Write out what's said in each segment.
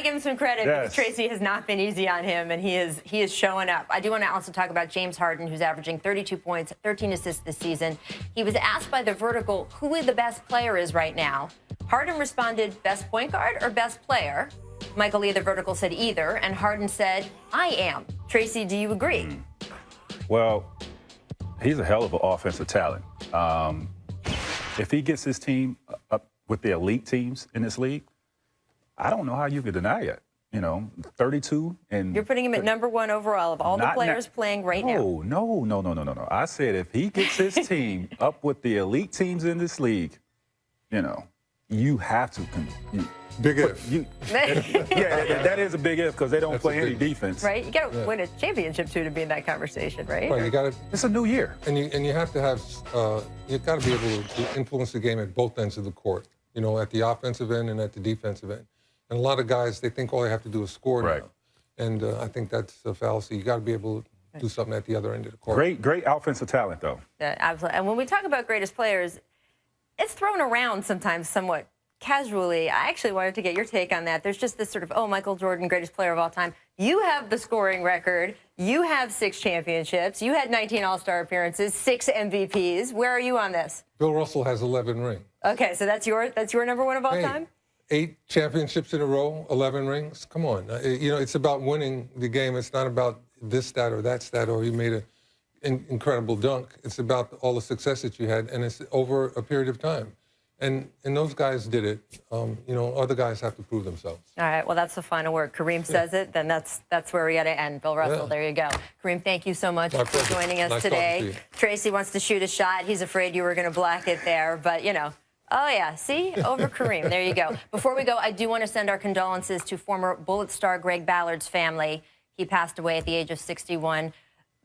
Give him some credit because Tracy has not been easy on him, and he is showing up. I do want to also talk about James Harden, who's averaging 32 points, 13 assists this season. He was asked by The Vertical who the best player is right now. Harden responded, best point guard or best player? Michael Lee, The Vertical, said either, and Harden said, I am. Tracy, do you agree? Well, he's a hell of an offensive talent. If he gets his team up with the elite teams in this league, I don't know how you could deny it. 32 and you're putting him at #1 overall of all the players playing right now. No. I said if he gets his team up with the elite teams in this league, you have to. Big if. That is a big if because they don't play any defense. Right? You got to win a championship too to be in that conversation, right? Right. You got to. It's a new year, and you have to have. You got to be able to influence the game at both ends of the court. At the offensive end and at the defensive end. And a lot of guys, they think all they have to do is score now. And I think that's a fallacy. You got to be able to do something at the other end of the court. Great offensive talent, though. Yeah, absolutely. And when we talk about greatest players, it's thrown around sometimes somewhat casually. I actually wanted to get your take on that. There's just this sort of, Michael Jordan, greatest player of all time. You have the scoring record. You have 6 championships. You had 19 All-Star appearances, 6 MVPs. Where are you on this? Bill Russell has 11 rings. Okay, so that's your #1 of all time? 8 championships in a row, 11 rings. Come on. It's about winning the game. It's not about this stat or that stat or you made an incredible dunk. It's about all the success that you had, and it's over a period of time. And those guys did it. Other guys have to prove themselves. All right, well, that's the final word. Kareem says it, then that's where we got to end. Bill Russell, there you go. Kareem, thank you so much for joining us today. Tracy wants to shoot a shot. He's afraid you were going to block it there, but, Oh, yeah. See? Over Kareem. There you go. Before we go, I do want to send our condolences to former Bullet star Greg Ballard's family. He passed away at the age of 61.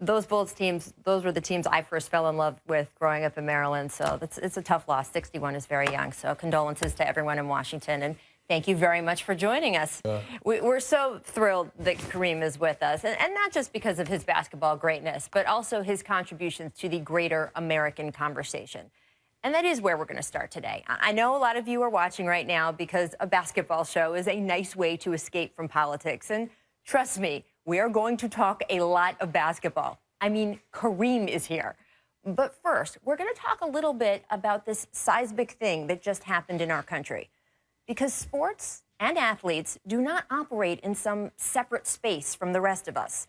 Those Bullets teams, those were the teams I first fell in love with growing up in Maryland. So it's a tough loss. 61 is very young. So condolences to everyone in Washington. And thank you very much for joining us. We're so thrilled that Kareem is with us. And not just because of his basketball greatness, but also his contributions to the greater American conversation. And that is where we're going to start today. I know a lot of you are watching right now because a basketball show is a nice way to escape from politics. And trust me, we are going to talk a lot of basketball. I mean, Kareem is here. But first, we're going to talk a little bit about this seismic thing that just happened in our country. Because sports and athletes do not operate in some separate space from the rest of us.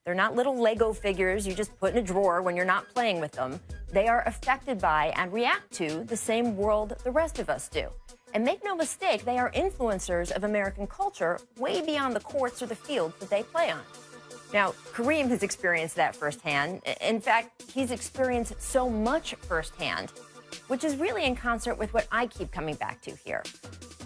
They're not little Lego figures you just put in a drawer when you're not playing with them. They are affected by and react to the same world the rest of us do. And make no mistake, they are influencers of American culture way beyond the courts or the fields that they play on. Now, Kareem has experienced that firsthand. In fact, he's experienced so much firsthand, which is really in concert with what I keep coming back to here.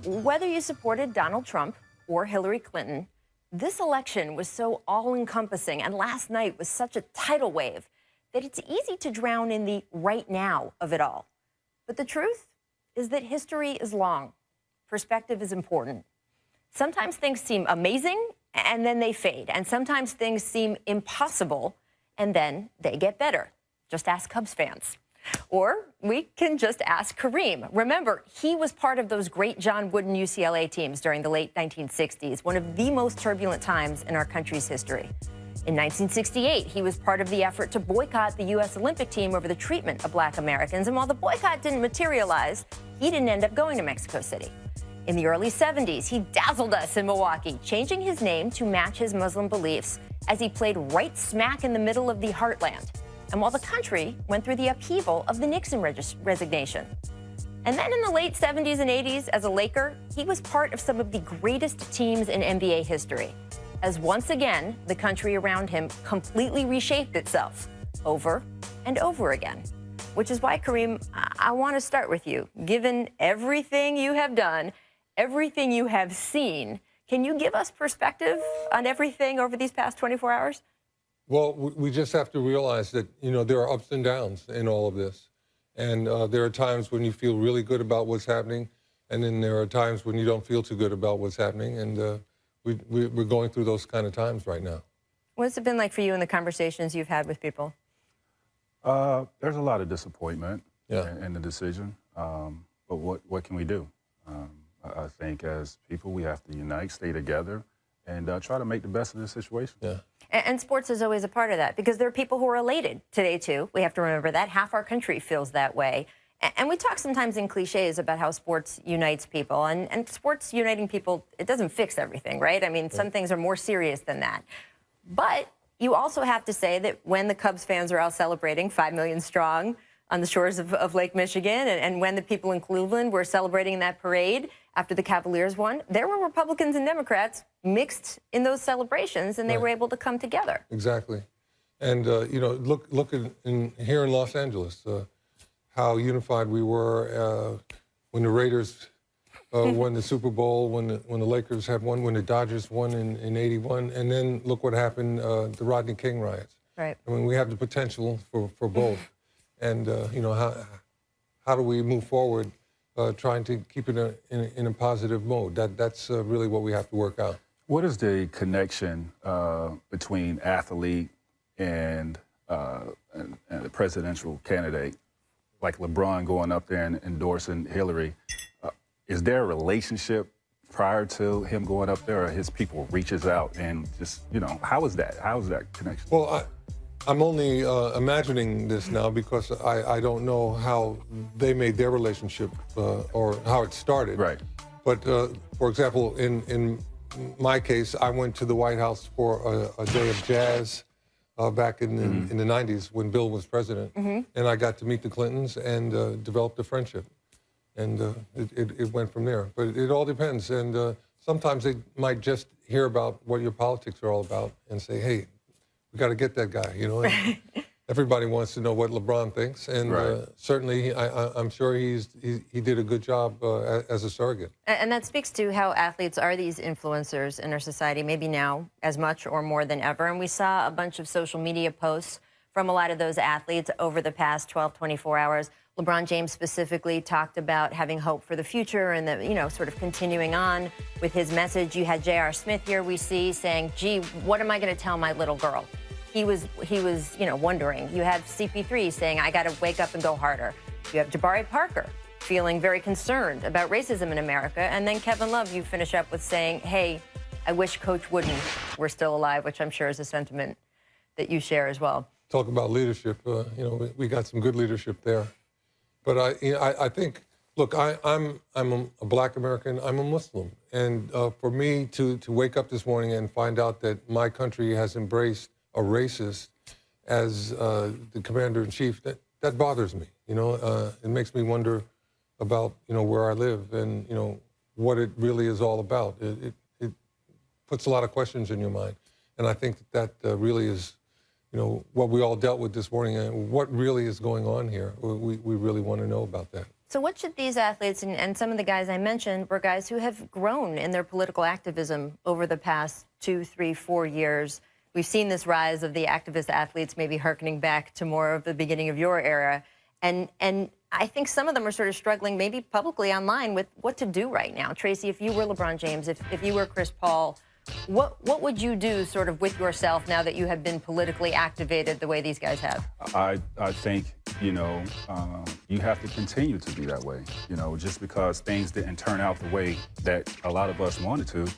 Whether you supported Donald Trump or Hillary Clinton, this election was so all-encompassing, and last night was such a tidal wave that it's easy to drown in the right now of it all. But the truth is that history is long. Perspective is important. Sometimes things seem amazing, and then they fade. And sometimes things seem impossible, and then they get better. Just ask Cubs fans. Or we can just ask Kareem. Remember, he was part of those great John Wooden UCLA teams during the late 1960s, one of the most turbulent times in our country's history. In 1968, he was part of the effort to boycott the U.S. Olympic team over the treatment of Black Americans. And while the boycott didn't materialize, he didn't end up going to Mexico City. In the early 70s, he dazzled us in Milwaukee, changing his name to match his Muslim beliefs as he played right smack in the middle of the heartland. And while the country went through the upheaval of the Nixon resignation. And then in the late 70s and 80s, as a Laker, he was part of some of the greatest teams in NBA history, as once again, the country around him completely reshaped itself over and over again. Which is why, Kareem, I want to start with you. Given everything you have done, everything you have seen, can you give us perspective on everything over these past 24 hours? Well, we just have to realize that, there are ups and downs in all of this. And there are times when you feel really good about what's happening, and then there are times when you don't feel too good about what's happening. And we're going through those kind of times right now. What's it been like for you in the conversations you've had with people? There's a lot of disappointment in the decision. But what can we do? I think as people, we have to unite, stay together, and try to make the best of this situation. Yeah. And sports is always a part of that because there are people who are elated today, too. We have to remember that. Half our country feels that way. And we talk sometimes in cliches about how sports unites people. And sports uniting people, it doesn't fix everything, right? I mean, some things are more serious than that. But you also have to say that when the Cubs fans are out celebrating 5 million strong on the shores of Lake Michigan, and when the people in Cleveland were celebrating that parade after the Cavaliers won, there were Republicans and Democrats mixed in those celebrations, and they were able to come together. Exactly. And, you know, look here in Los Angeles, how unified we were when the Raiders won the Super Bowl, when the Lakers had won, when the Dodgers won in '81, and then look what happened, the Rodney King riots. Right. I mean, we have the potential for both. And, you know, how do we move forward trying to keep it in a positive mode? That's really what we have to work out. What is the connection between athlete and a presidential candidate, like LeBron going up there and endorsing Hillary? Is there a relationship prior to him going up there, or his people reaches out and just, you know, how is that? How is that connection? Well, I'm only imagining this now because I don't know how they made their relationship or how it started. Right. But, for example, in my case, I went to the White House for a day of jazz back in the 90s when Bill was president. And I got to meet the Clintons and developed a friendship. And it went from there. But it all depends. And sometimes they might just hear about what your politics are all about and say, hey, we got to get that guy, you know. And everybody wants to know what LeBron thinks. And certainly, I'm sure he did a good job as a surrogate. And that speaks to how athletes are these influencers in our society, maybe now as much or more than ever. And we saw a bunch of social media posts from a lot of those athletes over the past 12, 24 hours. LeBron James specifically talked about having hope for the future and the, you know, sort of continuing on with his message. You had J.R. Smith here, we see, saying, gee, what am I going to tell my little girl? He was, you know, wondering. You have CP3 saying, I got to wake up and go harder. You have Jabari Parker feeling very concerned about racism in America. And then Kevin Love, you finish up with saying, hey, I wish Coach Wooden were still alive, which I'm sure is a sentiment that you share as well. Talk about leadership. You know, we got some good leadership there. But I think, look, I'm a Black American. I'm a Muslim, and for me to wake up this morning and find out that my country has embraced a racist as the commander-in-chief, that bothers me. You know, it makes me wonder about, you know, where I live and, you know, what it really is all about. It puts a lot of questions in your mind, and I think that really is, you know, what we all dealt with this morning and what really is going on here. We really want to know about that. So what should these athletes, and some of the guys I mentioned were guys who have grown in their political activism over the past 2, 3, 4 years. We've seen this rise of the activist athletes, maybe hearkening back to more of the beginning of your era. And I think some of them are sort of struggling, maybe publicly online, with what to do right now. Tracy, if you were LeBron James, if you were Chris Paul, what would you do sort of with yourself now that you have been politically activated the way these guys have? I think, you know, you have to continue to be that way. You know, just because things didn't turn out the way that a lot of us wanted to,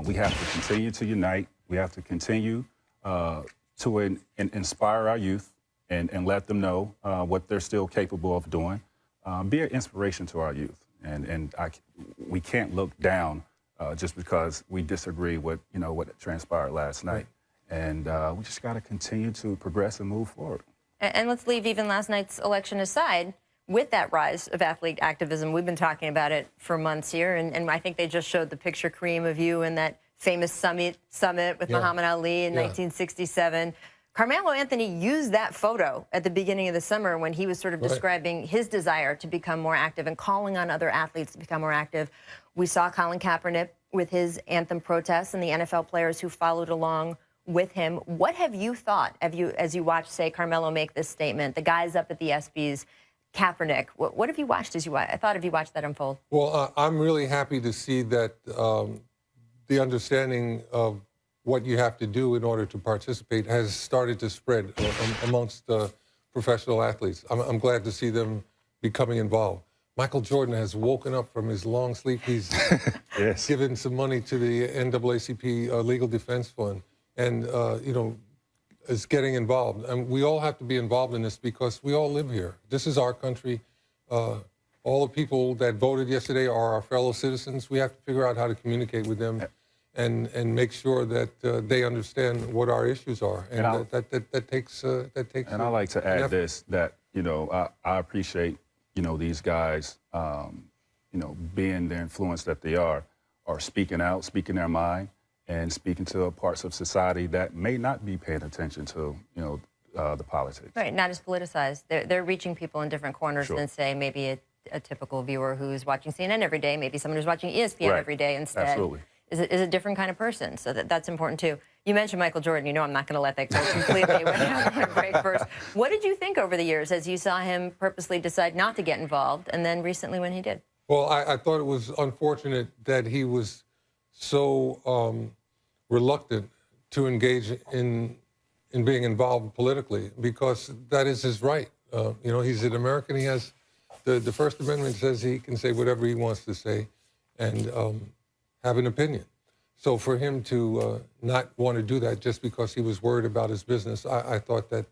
we have to continue to unite. We have to continue to inspire our youth and let them know what they're still capable of doing. Be an inspiration to our youth. And we can't look down just because we disagree with, you know, what transpired last night. And we just got to continue to progress and move forward. And let's leave even last night's election aside. With that rise of athlete activism, we've been talking about it for months here. And I think they just showed the picture, Kareem, of you in that famous summit with Muhammad Ali in 1967. Carmelo Anthony used that photo at the beginning of the summer when he was sort of describing his desire to become more active and calling on other athletes to become more active. We saw Colin Kaepernick with his anthem protests and the NFL players who followed along with him. What have you thought as you watched, say, Carmelo make this statement, the guys up at the ESPYs, Kaepernick? What have you watched as you watched that unfold? Well, I'm really happy to see that the understanding of what you have to do in order to participate has started to spread amongst professional athletes. I'm glad to see them becoming involved. Michael Jordan has woken up from his long sleep. He's Yes. given some money to the NAACP Legal Defense Fund, and is getting involved. And we all have to be involved in this because we all live here. This is our country. All the people that voted yesterday are our fellow citizens. We have to figure out how to communicate with them and make sure that they understand what our issues are. And that takes. And I like to add this, that, I appreciate, these guys, being the influence that they are speaking out, speaking their mind, and speaking to parts of society that may not be paying attention to, the politics. Right, not as politicized. They're reaching people in different corners than, say, maybe a typical viewer who's watching CNN every day, maybe someone who's watching ESPN every day instead. Absolutely. Is a different kind of person, so that's important too. You mentioned Michael Jordan. I'm not going to let that go completely. We're going to break first. What did you think over the years as you saw him purposely decide not to get involved, and then recently when he did? Well, I thought it was unfortunate that he was so reluctant to engage in being involved politically, because that is his right. He's an American. He has the First Amendment says he can say whatever he wants to say, and have an opinion. So for him to not want to do that just because he was worried about his business, I thought that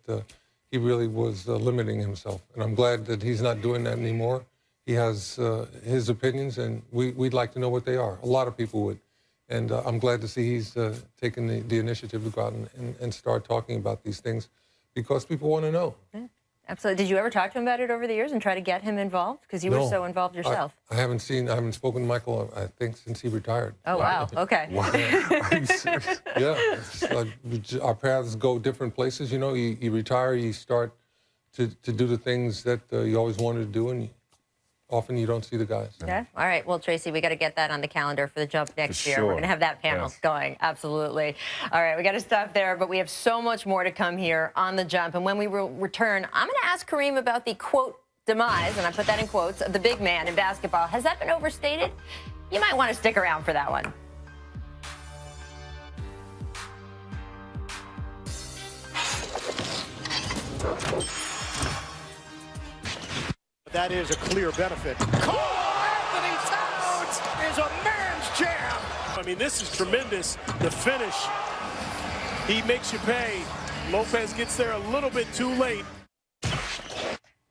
he really was limiting himself. And I'm glad that he's not doing that anymore. He has his opinions, and we'd like to know what they are. A lot of people would. And I'm glad to see he's taken the initiative to go out and start talking about these things, because people want to know. Yeah, absolutely. Did you ever talk to him about it over the years and try to get him involved? Because you were so involved yourself. I haven't spoken to Michael, I think, since he retired. Oh, wow. Okay. Wow. Are you serious? Yeah. Our paths go different places. You retire, you start to do the things that you always wanted to do, and often you don't see the guys. Yeah. All right. Well, Tracy, we got to get that on the calendar for the jump next year. We're going to have that panel going. Absolutely. All right. We got to stop there, but we have so much more to come here on the jump. And when we return, I'm going to ask Kareem about the, quote, demise, and I put that in quotes, of the big man in basketball. Has that been overstated? You might want to stick around for that one. That is a clear benefit. Anthony Towns is a man's jam. I mean, this is tremendous. The finish, he makes you pay. Lopez gets there a little bit too late.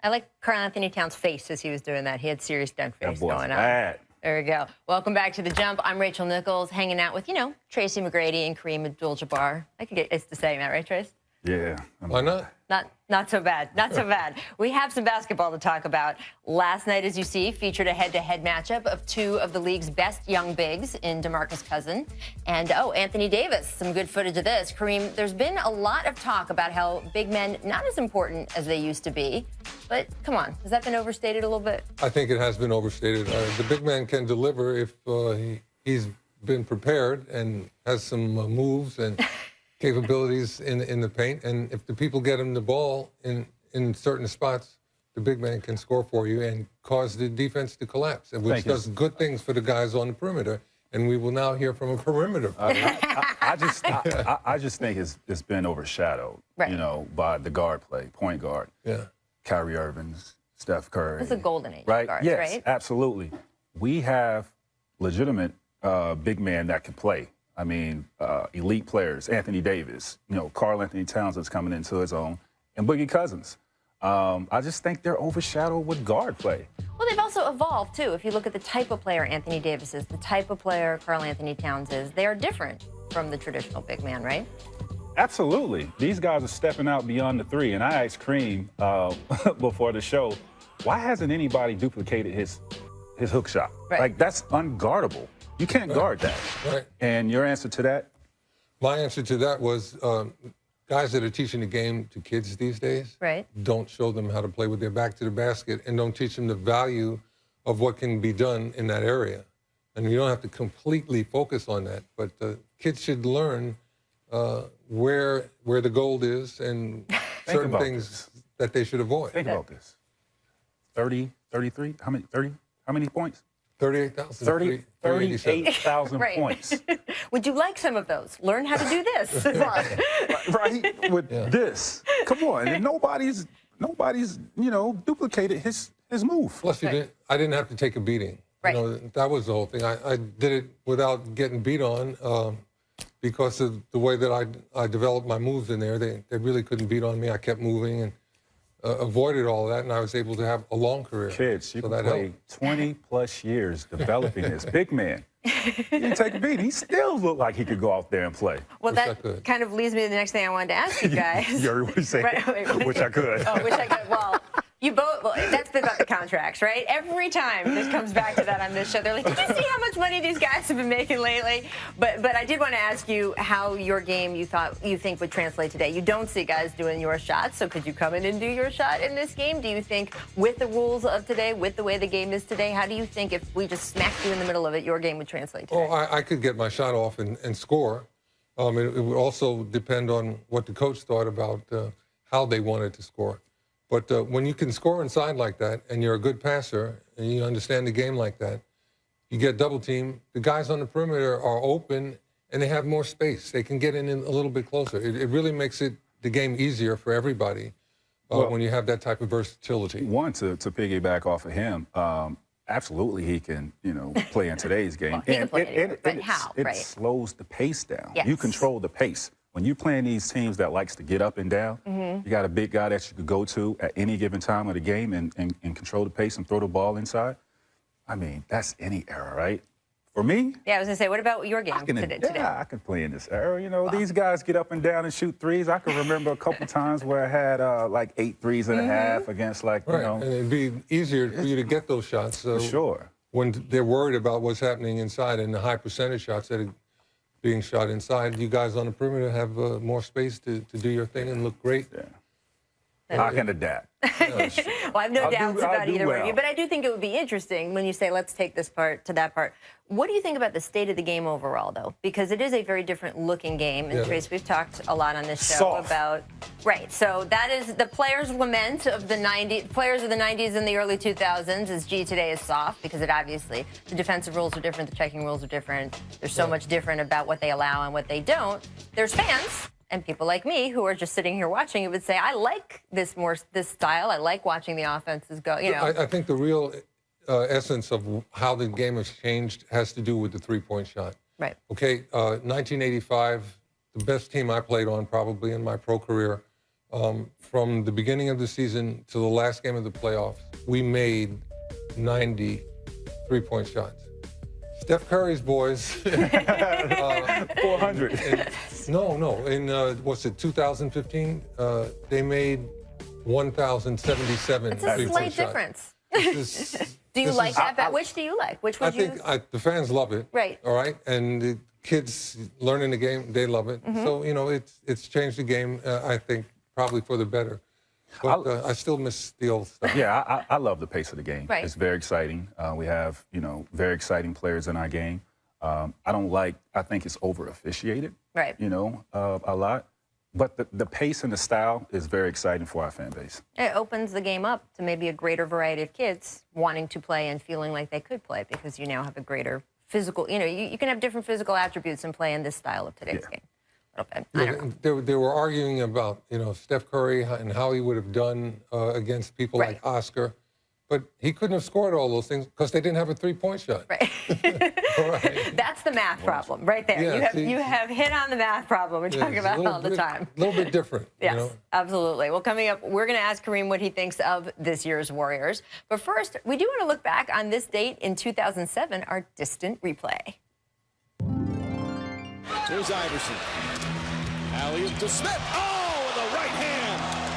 I like Karl Anthony Towns' face as he was doing that. He had serious dunk face That boy's going on. bad. There we go. Welcome back to The Jump. I'm Rachel Nichols, hanging out with, Tracy McGrady and Kareem Abdul-Jabbar. I could get used to saying that, right, Trace? Yeah. Why not? Not so bad. Not so bad. We have some basketball to talk about. Last night, as you see, featured a head-to-head matchup of two of the league's best young bigs in DeMarcus Cousins and, Anthony Davis. Some good footage of this. Kareem, there's been a lot of talk about how big men not as important as they used to be. But come on, has that been overstated a little bit? I think it has been overstated. The big man can deliver if he's been prepared and has some moves and capabilities in the paint, and if the people get him the ball in certain spots, the big man can score for you and cause the defense to collapse, which does good things for the guys on the perimeter. And we will now hear from a perimeter. I just think it's been overshadowed, by the guard play, point guard. Yeah. Kyrie Irving, Steph Curry. It's a golden age right? of guards, Yes, right? absolutely. We have legitimate big men that can play. I mean, elite players, Anthony Davis, Karl Anthony Towns is coming into his own, and Boogie Cousins. I just think they're overshadowed with guard play. Well, they've also evolved, too. If you look at the type of player Anthony Davis is, the type of player Karl Anthony Towns is, they are different from the traditional big man, right? Absolutely. These guys are stepping out beyond the three. And I asked Kareem before the show, why hasn't anybody duplicated his hook shot? Right. Like, that's unguardable. You can't guard that. Right. And your answer to that? My answer to that was guys that are teaching the game to kids these days don't show them how to play with their back to the basket and don't teach them the value of what can be done in that area. And you don't have to completely focus on that, but kids should learn where the gold is and certain things that they should avoid. Think about this. 30, 33, how many points? 38,000. 38,000 points. Would you like some of those? Learn how to do this. right? With this. Come on. And nobody's duplicated his his move. Plus, I didn't have to take a beating. Right. You know, that was the whole thing. I did it without getting beat on because of the way that I developed my moves in there. They really couldn't beat on me. I kept moving and avoided all that, and I was able to have a long career. Kids, you so can play 20-plus years developing this. Big man. He didn't take a beat. He still looked like he could go out there and play. Well, that kind of leads me to the next thing I wanted to ask you guys. You what you say? Right, wish I could. Oh, wish I could. Well, you both. Well, that's about the contracts, right? Every time this comes back to that on this show, they're like, "Did you see how much money these guys have been making lately?" But I did want to ask you how your game you think would translate today. You don't see guys doing your shots, so could you come in and do your shot in this game? Do you think with the rules of today, with the way the game is today, how do you think if we just smacked you in the middle of it, your game would translate today? Oh, I could get my shot off and score. It would also depend on what the coach thought about how they wanted to score. But when you can score inside like that, and you're a good passer, and you understand the game like that, you get double team. The guys on the perimeter are open, and they have more space. They can get in a little bit closer. It really makes the game easier for everybody when you have that type of versatility. One, to piggyback off of him, absolutely he can, play in today's game. Well, he can play anywhere, but how, it right? slows the pace down. Yes. You control the pace. When you're playing these teams that likes to get up and down, you got a big guy that you could go to at any given time of the game and control the pace and throw the ball inside. I mean, that's any era, right? For me, Yeah, I was going to say, what about your game today? I can play in this era. These guys get up and down and shoot threes. I can remember a couple times where I had like 8 threes and a half against Right. And it'd be easier for you to get those shots. So for sure. When they're worried about what's happening inside and the high percentage shots that are being shot inside, you guys on the perimeter have more space to do your thing and look great. Yeah. I can adapt. Well, I have no doubts about either one of you, but I do think it would be interesting when you say, let's take this part to that part. What do you think about the state of the game overall, though? Because it is a very different looking game. And Trace, we've talked a lot on this show about, right. So that is the players' lament of the 90s, players of the 90s and the early 2000s is, gee, today is soft, because it obviously, the defensive rules are different, the checking rules are different. There's so much different about what they allow and what they don't. There's fans. And people like me who are just sitting here watching it would say, I like this style. I like watching the offenses go, I think the real essence of how the game has changed has to do with the three-point shot. Right. Okay, 1985, the best team I played on probably in my pro career, from the beginning of the season to the last game of the playoffs, we made 90 three-point shots. Steph Curry's boys. 400. No. In, what's it, 2015, they made 1,077 It's a slight difference. Do you like that? Which do you like? Which would you? I think the fans love it. Right. All right. And the kids learning the game, they love it. So, it's changed the game, I think, probably for the better. But I still miss the old stuff. Yeah, I love the pace of the game. Right. It's very exciting. We have, very exciting players in our game. I think it's over-officiated, right. A lot. But the pace and the style is very exciting for our fan base. It opens the game up to maybe a greater variety of kids wanting to play and feeling like they could play because you now have a greater physical, you can have different physical attributes and play in this style of today's game. I don't know. They were arguing about, Steph Curry and how he would have done against people like Oscar. But he couldn't have scored all those things because they didn't have a three-point shot. Right. Right. That's the math problem right there. Yeah, you have hit on the math problem we're talking about all the time. A little bit different. Yes, absolutely. Well, coming up, we're going to ask Kareem what he thinks of this year's Warriors. But first, we do want to look back on this date in 2007, our distant replay. Here's Iverson. Alley-oop to Smith. Oh, with the right hand.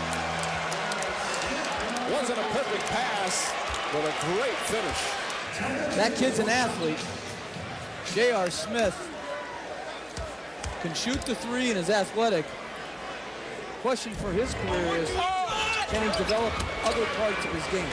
Wasn't a perfect pass, but a great finish. That kid's an athlete. J.R. Smith can shoot the three and is athletic. Question for his career is, can he develop other parts of his game?